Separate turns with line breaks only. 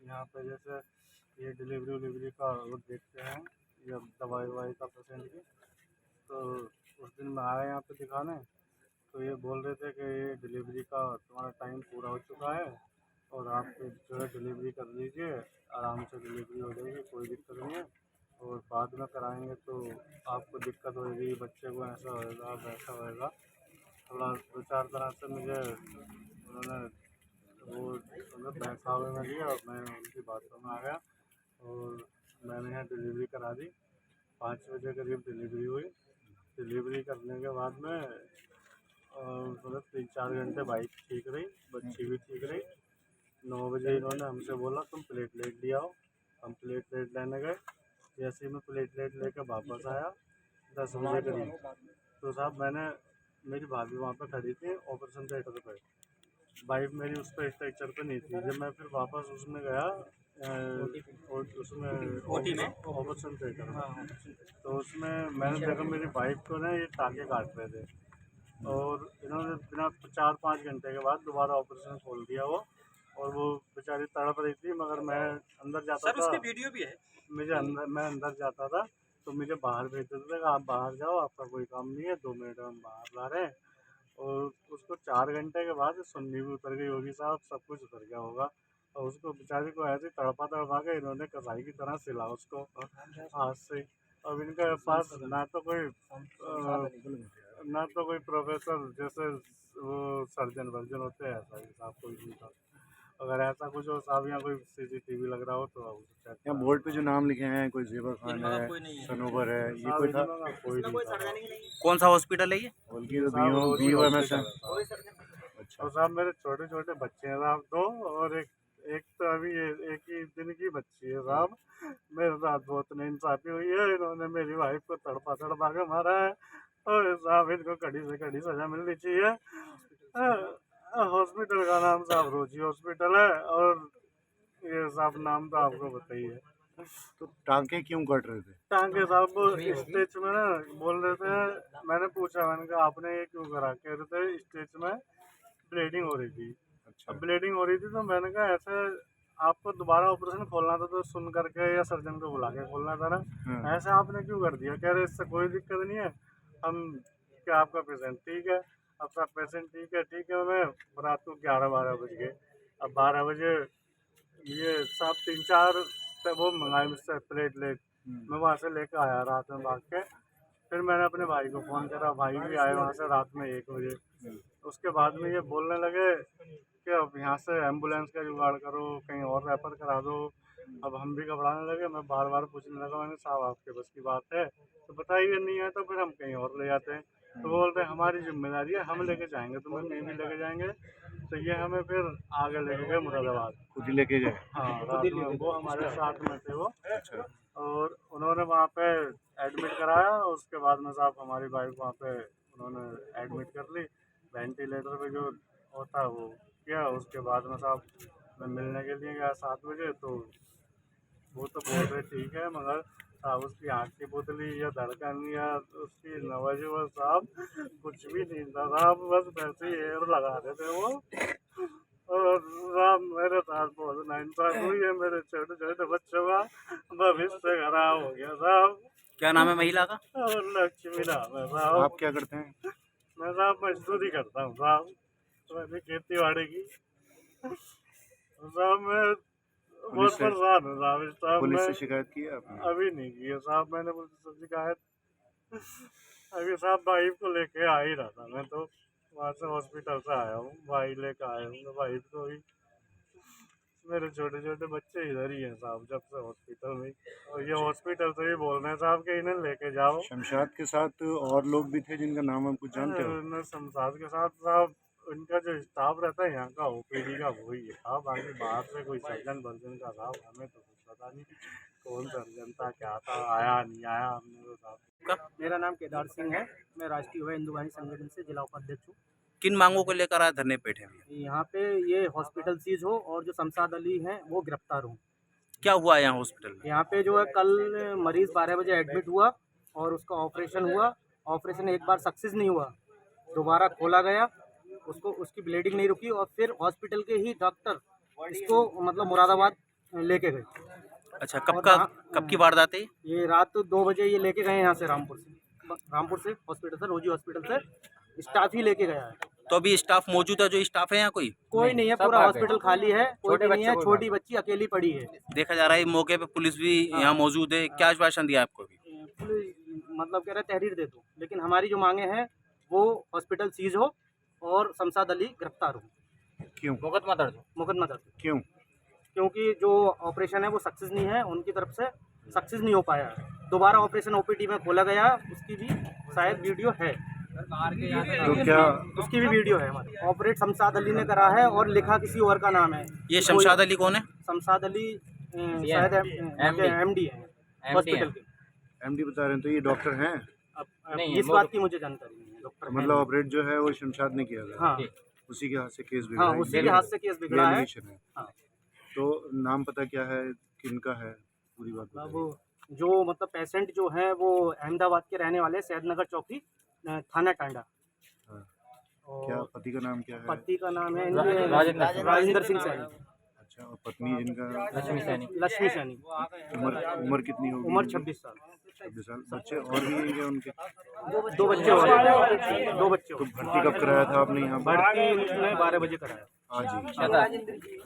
यहाँ पे जैसे ये डिलीवरी उलीवरी का वो देखते हैं, ये दवाई ववाई का पेशेंट की। तो उस दिन मैं आया यहाँ पे दिखाने, तो ये बोल रहे थे कि ये डिलीवरी का तुम्हारा टाइम पूरा हो चुका है और आप जो है डिलीवरी कर लीजिए, आराम से डिलीवरी हो जाएगी, कोई दिक्कत नहीं है, और बाद में कराएंगे तो आपको दिक्कत होएगी, बच्चे को ऐसा होएगा वैसा होएगा। थोड़ा दो चार तरह से मुझे उन्होंने वो मतलब बहकावे में लिया और मैं उनकी बातों में आ गया और मैंने यहाँ डिलीवरी करा दी। 5 बजे करीब डिलीवरी हुई। डिलीवरी करने के बाद में मतलब 3-4 घंटे बाइक ठीक रही, बच्ची भी ठीक रही। 9 बजे इन्होंने हमसे बोला तुम प्लेटलेट ले आओ। हम प्लेटलेट लेने गए। जैसे ही मैं प्लेटलेट लेकर वापस आया 10 बजे करीब, तो साहब मेरी भाभी वहाँ पर खड़ी थी ऑपरेशन थिएटर पर। वाइफ मेरी उस पर स्ट्रक्चर पे नहीं थी। जब मैं फिर वापस उसमें गया और उसमें ऑपरेशन थिएटर में, तो उसमें मैंने देखा मेरी वाइफ को ना ये टाँके काट रहे थे और इन्होंने बिना 4-5 घंटे के बाद दोबारा ऑपरेशन खोल दिया वो, और वो बेचारी तड़प रही थी। मगर मैं अंदर जाता था, उसकी वीडियो भी है। मैं अंदर जाता था तो मुझे बाहर भेज देते थे कि आप बाहर जाओ, आपका कोई काम नहीं है, 2 मिनट में हम बाहर ला रहे हैं। और उसको 4 घंटे के बाद सुन्नी भी उतर गई होगी साहब, सब कुछ उतर गया होगा। और उसको बेचारी को ऐसे तड़पा के इन्होंने कसाई की तरह सिला उसको हाथ से। अब इनके पास ना तो कोई प्रोफेसर जैसे वो सर्जन वर्जन होते हैं, ऐसा ही साहब कोई नहीं था। अगर ऐसा कुछ हो साहब, यहाँ कोई CCTV लग रहा हो तो चेक
यहाँ बोर्ड पे जो नाम लिखे हैं, कोई जेबर खान है, सनोवर है, ये कोई था?
कोई नहीं था।
कौन सा हॉस्पिटल है ये?
बल्कि तो BOMS है। अच्छा।
और साहब मेरे छोटे छोटे बच्चे हैं साहब 2, और एक तो अभी एक ही दिन की बच्ची है साहब। मेरे साथ बहुत नाइंसाफी हुई है, इन्होंने मेरी वाइफ को तड़पा के मारा है और साहब इनको कड़ी से कड़ी सजा मिलनी चाहिए। हॉस्पिटल का नाम साहब रोजी हॉस्पिटल है, और ये साहब नाम तो आपको बताइए।
तो टांके क्यों कट रहे थे?
टांगे साहब स्टेज में ना बोल रहे थे, मैंने पूछा, मैंने कहा आपने ये क्यों करा, कह रहे थे स्टेज में ब्लीडिंग हो रही थी।
अच्छा।
अब ब्लीडिंग हो रही थी तो मैंने कहा ऐसे आपको दोबारा ऑपरेशन खोलना था तो सुन करके या सर्जन को बुला के खोलना था ना, ऐसे आपने क्यों कर दिया। कह रहे इससे कोई दिक्कत नहीं है, हम क्या आपका पेशेंट ठीक है, आपका पेशेंट ठीक है। मैं रात को 11-12 बज गए। अब 12 बजे ये साहब 3-4 वो मंगाए मुझसे प्लेटलेट, मैं वहाँ से लेकर आया रात में भाग के। फिर मैंने अपने भाई को फ़ोन करा, भाई भी आए वहाँ से रात में 1 बजे। उसके बाद में ये बोलने लगे कि अब यहाँ से एम्बुलेंस का जुगाड़ करो, कहीं और रेफर करा दो। अब हम भी घबराने लगे, मैं बार बार पूछने लगा, मैंने साहब आपके बस की बात है तो बताइए, नहीं है तो फिर हम कहीं और ले जाते हैं। तो वो बोलते हैं हमारी जिम्मेदारी है, हम लेके जाएंगे, तुम्हें कहीं भी लेके जाएंगे। तो ये हमें फिर आगे लेके गए मुरादाबाद।
खुद ही लेके गए?
हाँ, रात में वो हमारे साथ में थे वो। और उन्होंने वहाँ पे एडमिट कराया। उसके बाद में साहब हमारी वाइफ वहाँ पे उन्होंने एडमिट कर ली, वेंटिलेटर पे जो होता है वो किया। उसके बाद में साहब मैं मिलने के लिए गया 7 बजे, तो वो तो बोल रहे ठीक है, मगर साहब उसकी आँख की पुतली या धड़कन या उसकी नब्ज वो साहब कुछ भी नहीं था साहब, बस वैसे ही एयर लगा रहे थे वो। और साहब मेरे साथ बहुत नाइंसाफी हुई है, मेरे छोटे छोटे बच्चों का भविष्य खराब हो गया साहब।
क्या नाम है महिला का?
और लक्ष्मी नाम है साहब।
आप क्या करते हैं?
मैं साहब मजदूरी करता हूँ साहब, मैंने खेती बाड़ी की साहब। मैं बहुत परेशान हूँ साहब इस साहब।
पुलिस से
मैं
शिकायत की है आपने?
अभी नहीं की है साहब, मैंने पुलिस से शिकायत अभी साहब वाइफ को लेके आ ही रहा था। मैं तो वहाँ से हॉस्पिटल से आया हूँ, भाई लेके आया हूँ वाइफ को ही। मेरे छोटे छोटे बच्चे इधर ही हैं साहब जब से हॉस्पिटल में। और ये हॉस्पिटल से ही बोल रहे हैं साहब कि इन्हें लेके जाओ।
शमशाद के साथ और लोग भी थे जिनका नाम आप कुछ जानते हो?
शमशाद के साथ साहब उनका जो स्टाफ रहता है यहाँ का OPD का वही है साहब, बाकी बाहर से कोई सर्जन वर्जन का साहब हमें तो कुछ पता नहीं कौन सर्जन था, क्या था, आया नहीं आया हमने तो साहब।
मेरा नाम केदार सिंह है, मैं राष्ट्रीय युवा हिंदू वाहिनी संगठन से जिला उपाध्यक्ष हूँ।
किन मांगों को लेकर आए धरने पे बैठे हैं?
यहाँ पे ये हॉस्पिटल सीज हो और जो शमशाद अली हैं वो गिरफ्तार हो।
क्या हुआ यहाँ हॉस्पिटल में?
यहाँ पे जो है कल मरीज 12 बजे एडमिट हुआ और उसका ऑपरेशन हुआ। ऑपरेशन एक बार सक्सेस नहीं हुआ, दोबारा खोला गया, उसकी ब्लीडिंग नहीं रुकी और फिर हॉस्पिटल के ही डॉक्टर इसको मतलब मुरादाबाद लेके गए।
अच्छा, कब की वारदात है ये?
ये रात 2 बजे ये लेके गए यहाँ से रामपुर से हॉस्पिटल से, रोजी हॉस्पिटल से स्टाफ ही लेके गया है।
तो अभी स्टाफ मौजूद है? जो स्टाफ है यहाँ कोई
नहीं है, पूरा हॉस्पिटल खाली है, कोई नहीं है, छोटी बच्ची अकेली पड़ी है।
देखा जा रहा है मौके पे पुलिस भी यहाँ मौजूद है। क्या आश्वासन दिया आपको अभी?
पुलिस मतलब कह रहा है तहरीर दे दो, लेकिन हमारी जो मांगे हैं वो हॉस्पिटल सीज हो और शमशाद अली गिरफ्तार हो।
क्यों?
मुकदमा दर्ज।
क्यों?
क्योंकि जो ऑपरेशन है वो सक्सेस नहीं है, उनकी तरफ से सक्सेस नहीं हो पाया है। दोबारा ऑपरेशन ओपीडी में खोला गया, उसकी भी शायद वीडियो है।
तो क्या
उसकी भी वीडियो है हमारे। ऑपरेट शमशाद अली ने करा है और लिखा किसी और का नाम है।
ये शमशाद अली कौन है?
शमशाद अली शायद एमडी है हॉस्पिटल के।
एमडी बता रहे हैं, तो ये डॉक्टर हैं?
अब इस बात की मुझे जानकारी नहीं है। डॉक्टर
मतलब ऑपरेट जो है वो शमशाद ने किया था?
हाँ
उसी के हाथ से केस बिगड़ा
हाँ,
है?
उसी के हाथ से केस बिगड़ा है।
एलिगेशन है।
हाँ।
तो नाम पता क्या है, किनका है, पूरी बात बताइए।
अब जो मतलब पेशेंट जो है वो अहमदाबाद के रहने वाले, सैदनगर चौकी, थाना टांडा।
हाँ।
और
क्या पति का नाम क्या है?
पति का नाम है इनके राजेंद्र सिंह सैनी।
अच्छा, और पत्नी जिनका?
लक्ष्मी सैनी।
उम्र कितनी होगी?
उम्र 26 साल।
26 साल। बच्चे और भी हैं क्या उनके?
2 बच्चे हो गए। 2 बच्चे
तो भर्ती कब कराया था आपने यहाँ पर?
भर्ती 12 बजे कराया।
आज ही?